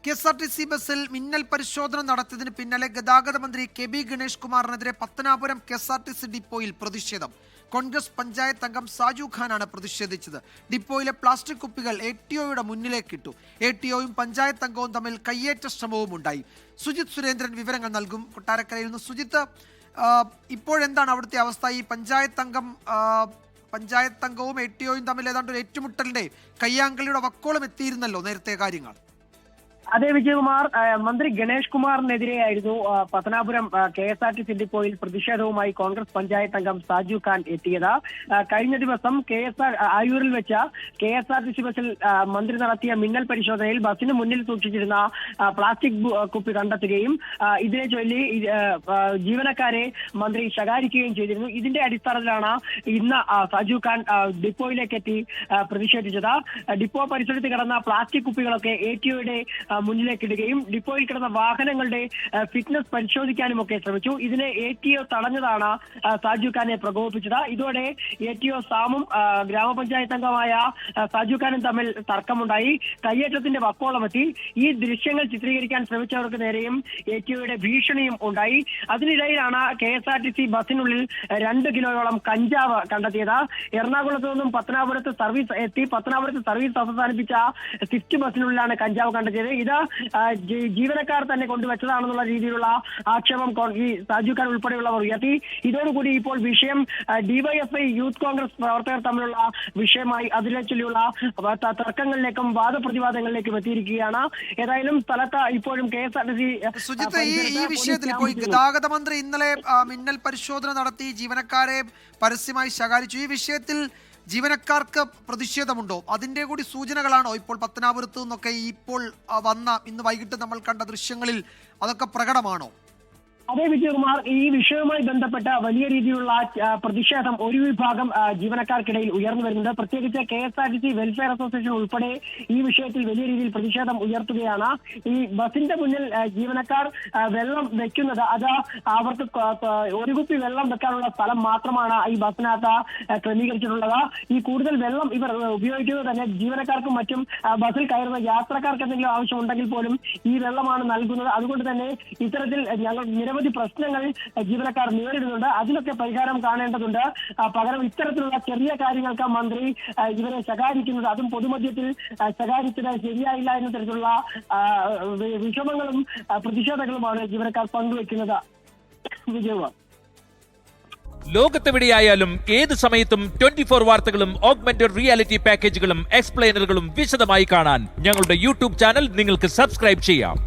KSRTC ബസ്സിൽ മിന്നൽ പരിശോധന നടത്തിയതിന് പിന്നാലെ ഗതാഗത മന്ത്രി കെ ബി ഗണേഷ് കുമാറിനെതിരെ പത്തനാപുരം KSRTC ഡിപ്പോയിൽ പ്രതിഷേധം. കോൺഗ്രസ് പഞ്ചായത്ത് അംഗം സാജു ഖാനാണ് പ്രതിഷേധിച്ചത്. ഡിപ്പോയിലെ പ്ലാസ്റ്റിക് കുപ്പികൾ ATOയുടെ മുന്നിലേക്കിട്ടു. ATOയും പഞ്ചായത്ത് അംഗവും തമ്മിൽ കയ്യേറ്റ ശ്രമവും ഉണ്ടായി. സുജിത് സുരേന്ദ്രൻ വിവരങ്ങൾ നൽകും. കൊട്ടാരക്കരയിൽ നിന്ന് സുജിത്ത്, ഇപ്പോഴെന്താണ് അവിടുത്തെ അവസ്ഥ? ഈ പഞ്ചായത്ത് അംഗവും ATOയും തമ്മിൽ ഏതാണ്ട് ഒരു ഏറ്റുമുട്ടലിന്റെ കയ്യാങ്കളിയുടെ വക്കോളം എത്തിയിരുന്നല്ലോ നേരത്തെ കാര്യങ്ങൾ. അതെ വിജയകുമാർ, മന്ത്രി ഗണേഷ് കുമാറിനെതിരെയായിരുന്നു പത്തനാപുരം KSRTC ഡിപ്പോയിൽ പ്രതിഷേധവുമായി കോൺഗ്രസ് പഞ്ചായത്ത് അംഗം സാജു ഖാൻ എത്തിയത്. കഴിഞ്ഞ ദിവസം ആയൂരിൽ വെച്ച KSRTC ബസ്സിൽ മന്ത്രി നടത്തിയ മിന്നൽ പരിശോധനയിൽ ബസ്സിന് മുന്നിൽ സൂക്ഷിച്ചിരുന്ന പ്ലാസ്റ്റിക് കുപ്പി കണ്ടെത്തുകയും ഇതിനെ ചൊല്ലി ജീവനക്കാരെ മന്ത്രി ശകാരിക്കുകയും ചെയ്തിരുന്നു. ഇതിന്റെ അടിസ്ഥാനത്തിലാണ് ഇന്ന് സാജു ഖാൻ ഡിപ്പോയിലേക്ക് എത്തി പ്രതിഷേധിച്ചത്. ഡിപ്പോ പരിസരത്ത് കിടന്ന പ്ലാസ്റ്റിക് കുപ്പികളൊക്കെ ATOയുടെ മുന്നിലേക്കിടുകയും ഡിപ്പോയിൽ കിടന്ന വാഹനങ്ങളുടെ ഫിറ്റ്നസ് പരിശോധിക്കാനും ഒക്കെ ശ്രമിച്ചു. ഇതിനെ ATO തടഞ്ഞതാണ് സാജു ഖാനെ പ്രകോപിപ്പിച്ചത്. ഇതോടെ ATO സാമും ഗ്രാമപഞ്ചായത്ത് അംഗമായ സാജു ഖാനും തമ്മിൽ തർക്കമുണ്ടായി. കയ്യേറ്റത്തിന്റെ വക്കോളമെത്തി. ഈ ദൃശ്യങ്ങൾ ചിത്രീകരിക്കാൻ ശ്രമിച്ചവർക്ക് നേരെയും ATOയുടെ ഭീഷണിയും ഉണ്ടായി. അതിനിടയിലാണ് KSRTC ബസ്സിനുള്ളിൽ 2 കിലോയോളം കഞ്ചാവ് കണ്ടെത്തിയത്. എറണാകുളത്ത് നിന്നും പത്തനാപുരത്ത് സർവീസ് എത്തി പത്തനാപുരത്ത് സർവീസ് അവസാനിപ്പിച്ച സ്വിഫ്റ്റ് ബസ്സിനുള്ളിലാണ് കഞ്ചാവ് കണ്ടെത്തിയത്. ഇത് ജീവനക്കാർ തന്നെ കൊണ്ടുവച്ചതാണെന്നുള്ള രീതിയിലുള്ള ആക്ഷേപം ഈ സാജു ഖാൻ ഉൾപ്പെടെയുള്ളവർ ഉയർത്തി. ഇതോടുകൂടി ഇപ്പോൾ വിഷയം DYFI യൂത്ത് കോൺഗ്രസ് പ്രവർത്തകർ തമ്മിലുള്ള വിഷയമായി അതിനെ ചൊല്ലിയുള്ള തർക്കങ്ങളിലേക്കും വാദപ്രതിവാദങ്ങളിലേക്കും എത്തിയിരിക്കുകയാണ്. ഏതായാലും സ്ഥലത്ത് ഇപ്പോഴും KSRTC സുജിത്ത്, ഈ വിഷയത്തിൽ ഇപ്പോൾ ഗതാഗത മന്ത്രി ഇന്നലെ മിന്നൽ പരിശോധന നടത്തി ജീവനക്കാരെ പരസ്യമായി ശകാരിച്ചു. ഈ വിഷയത്തിൽ ജീവനക്കാർക്ക് പ്രതിഷേധമുണ്ടോ? അതിന്റെ കൂടി സൂചനകളാണോ ഇപ്പോൾ പത്തനാപുരത്ത് നിന്നൊക്കെ ഇപ്പോൾ ഇന്ന് വൈകിട്ട് നമ്മൾ കണ്ട ദൃശ്യങ്ങളിൽ അതൊക്കെ പ്രകടമാണോ? അതേ വിജയകുമാർ, ഈ വിഷയവുമായി ബന്ധപ്പെട്ട വലിയ രീതിയിലുള്ള പ്രതിഷേധം ഒരു വിഭാഗം ജീവനക്കാർക്കിടയിൽ ഉയർന്നു വരുന്നുണ്ട്. പ്രത്യേകിച്ച് KSRTC വെൽഫെയർ അസോസിയേഷൻ ഉൾപ്പെടെ ഈ വിഷയത്തിൽ വലിയ രീതിയിൽ പ്രതിഷേധം ഉയർത്തുകയാണ്. ഈ ബസിന്റെ മുന്നിൽ ജീവനക്കാർ വെള്ളം വെക്കുന്നത് അത് അവർക്ക് ഒരു കുപ്പി വെള്ളം വെക്കാനുള്ള സ്ഥലം മാത്രമാണ് ഈ ബസ്സിനകത്ത് ക്രമീകരിച്ചിട്ടുള്ളത്. ഈ കൂടുതൽ വെള്ളം ഇവർ ഉപയോഗിക്കുന്നത് തന്നെ ജീവനക്കാർക്കും മറ്റും ബസ്സിൽ കയറുന്ന യാത്രക്കാർക്ക് എന്തെങ്കിലും ആവശ്യമുണ്ടെങ്കിൽ പോലും ഈ വെള്ളമാണ് നൽകുന്നത്. അതുകൊണ്ട് തന്നെ ഇത്തരത്തിൽ ഞങ്ങൾ നിരവധി പ്രശ്നങ്ങൾ ജീവനക്കാർ നേരിടുന്നുണ്ട്. അതിലൊക്കെ പരിഹാരം കാണേണ്ടതുണ്ട്. പകരം ഇത്തരത്തിലുള്ള ചെറിയ കാര്യങ്ങൾക്ക് മന്ത്രി ഇവരെ ശകാരിക്കുന്നത്, അതും പൊതുമധ്യത്തിൽ ശകാരിച്ചത് ശരിയായില്ല എന്ന തരത്തിലുള്ള വിഷമങ്ങളും പ്രതിഷേധങ്ങളുമാണ് ജീവനക്കാർ പങ്കുവെക്കുന്നത്. വിജയകുമാർ, ലോകത്തെവിടെയായാലും ഏത് സമയത്തും 24 വാർത്തകളും ഓഗ്മെന്റഡ് റിയാലിറ്റി പാക്കേജുകളും എക്സ്പ്ലെയിനറുകളും വിശദമായി കാണാൻ ഞങ്ങളുടെ YouTube ചാനൽ നിങ്ങൾക്ക് സബ്സ്ക്രൈബ് ചെയ്യാം.